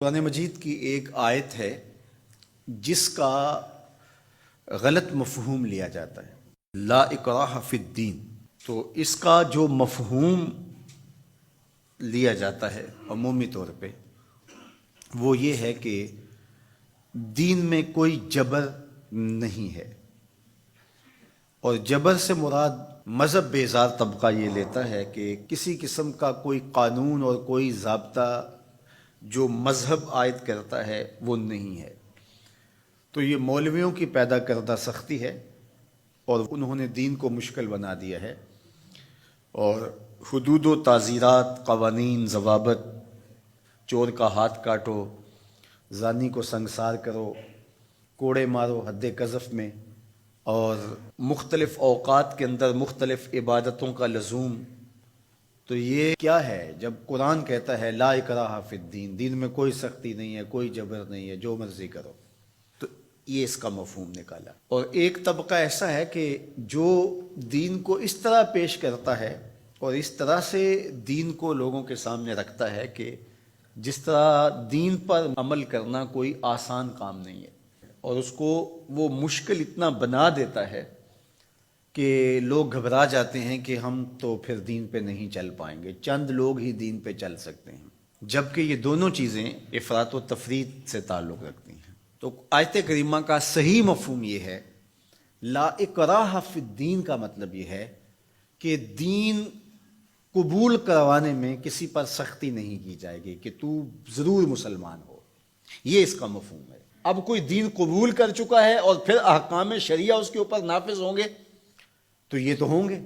قرآن مجید کی ایک آیت ہے جس کا غلط مفہوم لیا جاتا ہے، لا اکراہ فی الدین۔ تو اس کا جو مفہوم لیا جاتا ہے عمومی طور پہ وہ یہ ہے کہ دین میں کوئی جبر نہیں ہے، اور جبر سے مراد مذہب بیزار طبقہ یہ لیتا ہے کہ کسی قسم کا کوئی قانون اور کوئی ضابطہ جو مذہب عائد کرتا ہے وہ نہیں ہے۔ تو یہ مولویوں کی پیدا کردہ سختی ہے اور انہوں نے دین کو مشکل بنا دیا ہے، اور حدود و تعزیرات، قوانین، ضوابط، چور کا ہاتھ کاٹو، زانی کو سنگسار کرو، کوڑے مارو حد قذف میں، اور مختلف اوقات کے اندر مختلف عبادتوں کا لزوم۔ تو یہ کیا ہے جب قرآن کہتا ہے لا اکراہ فی الدین، دین میں کوئی سختی نہیں ہے، کوئی جبر نہیں ہے، جو مرضی کرو؟ تو یہ اس کا مفہوم نکالا۔ اور ایک طبقہ ایسا ہے کہ جو دین کو اس طرح پیش کرتا ہے اور اس طرح سے دین کو لوگوں کے سامنے رکھتا ہے کہ جس طرح دین پر عمل کرنا کوئی آسان کام نہیں ہے، اور اس کو وہ مشکل اتنا بنا دیتا ہے کہ لوگ گھبرا جاتے ہیں کہ ہم تو پھر دین پہ نہیں چل پائیں گے، چند لوگ ہی دین پہ چل سکتے ہیں، جبکہ یہ دونوں چیزیں افراط و تفریط سے تعلق رکھتی ہیں۔ تو آیت کریمہ کا صحیح مفہوم یہ ہے، لا اکراہ فی الدین کا مطلب یہ ہے کہ دین قبول کروانے میں کسی پر سختی نہیں کی جائے گی کہ تو ضرور مسلمان ہو، یہ اس کا مفہوم ہے۔ اب کوئی دین قبول کر چکا ہے اور پھر احکام شریعہ اس کے اوپر نافذ ہوں گے تو یہ تو ہوں گے،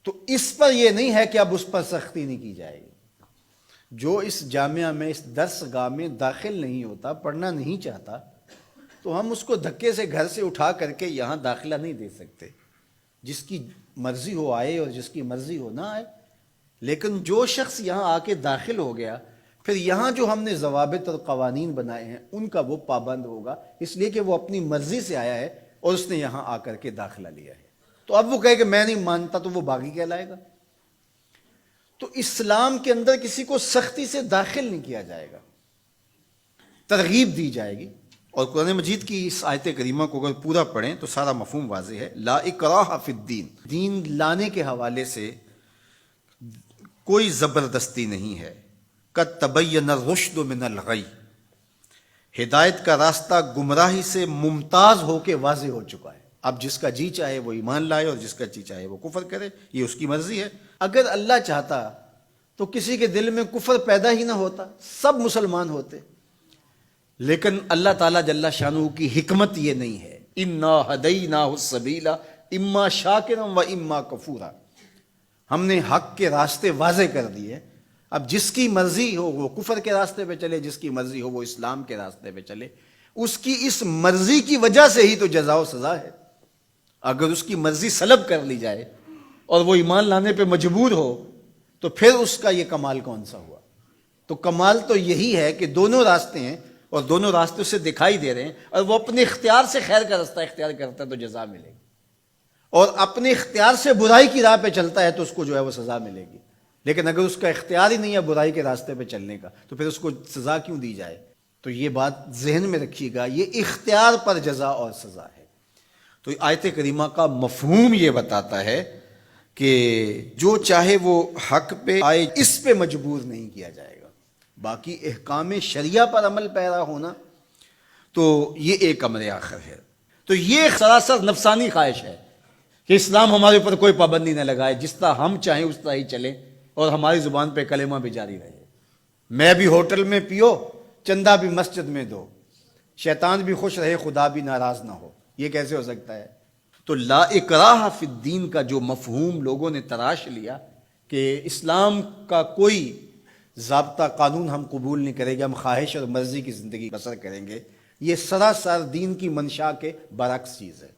تو اس پر یہ نہیں ہے کہ اب اس پر سختی نہیں کی جائے گی۔ جو اس جامعہ میں، اس درس گاہ میں داخل نہیں ہوتا، پڑھنا نہیں چاہتا، تو ہم اس کو دھکے سے گھر سے اٹھا کر کے یہاں داخلہ نہیں دے سکتے۔ جس کی مرضی ہو آئے اور جس کی مرضی ہو نہ آئے، لیکن جو شخص یہاں آ کے داخل ہو گیا، پھر یہاں جو ہم نے ضوابط اور قوانین بنائے ہیں ان کا وہ پابند ہوگا، اس لیے کہ وہ اپنی مرضی سے آیا ہے اور اس نے یہاں آ کر کے داخلہ لیا ہے۔ تو اب وہ کہے کہ میں نہیں مانتا، تو وہ باغی کہلائے گا۔ تو اسلام کے اندر کسی کو سختی سے داخل نہیں کیا جائے گا، ترغیب دی جائے گی۔ اور قرآن مجید کی اس آیت کریمہ کو اگر پورا پڑھیں تو سارا مفہوم واضح ہے، لا اکراہ فی الدین، دین لانے کے حوالے سے کوئی زبردستی نہیں ہے۔ قد تبین الرشد من الغی، ہدایت کا راستہ گمراہی سے ممتاز ہو کے واضح ہو چکا ہے۔ اب جس کا جی چاہے وہ ایمان لائے اور جس کا جی چاہے وہ کفر کرے، یہ اس کی مرضی ہے۔ اگر اللہ چاہتا تو کسی کے دل میں کفر پیدا ہی نہ ہوتا، سب مسلمان ہوتے، لیکن اللہ تعالیٰ جل شانہ کی حکمت یہ نہیں ہے۔ انا ہدیناہ السبیل اما شاکرا و اما کفورا، ہم نے حق کے راستے واضح کر دیے، اب جس کی مرضی ہو وہ کفر کے راستے پہ چلے، جس کی مرضی ہو وہ اسلام کے راستے پہ چلے۔ اس کی اس مرضی کی وجہ سے ہی تو جزا و سزا ہے۔ اگر اس کی مرضی سلب کر لی جائے اور وہ ایمان لانے پہ مجبور ہو تو پھر اس کا یہ کمال کون سا ہوا؟ تو کمال تو یہی ہے کہ دونوں راستے ہیں اور دونوں راستے سے دکھائی دے رہے ہیں، اور وہ اپنے اختیار سے خیر کا راستہ اختیار کرتا ہے تو جزا ملے گی، اور اپنے اختیار سے برائی کی راہ پہ چلتا ہے تو اس کو جو ہے وہ سزا ملے گی۔ لیکن اگر اس کا اختیار ہی نہیں ہے برائی کے راستے پہ چلنے کا تو پھر اس کو سزا کیوں دی جائے؟ تو یہ بات ذہن میں رکھیے گا، یہ اختیار پر جزا اور سزا ہے۔ تو آیت کریمہ کا مفہوم یہ بتاتا ہے کہ جو چاہے وہ حق پہ آئے، اس پہ مجبور نہیں کیا جائے گا۔ باقی احکام شریعہ پر عمل پیرا ہونا تو یہ ایک امر آخر ہے۔ تو یہ سراسر نفسانی خواہش ہے کہ اسلام ہمارے اوپر کوئی پابندی نہ لگائے، جس طرح ہم چاہیں اس طرح ہی چلیں، اور ہماری زبان پہ کلمہ بھی جاری رہے۔ میں بھی ہوٹل میں پیو، چندہ بھی مسجد میں دو، شیطان بھی خوش رہے، خدا بھی ناراض نہ ہو، یہ کیسے ہو سکتا ہے؟ تو لا اکراہ فی الدین کا جو مفہوم لوگوں نے تراش لیا کہ اسلام کا کوئی ضابطہ قانون ہم قبول نہیں کریں گے، ہم خواہش اور مرضی کی زندگی بسر کریں گے، یہ سراسر دین کی منشا کے برعکس چیز ہے۔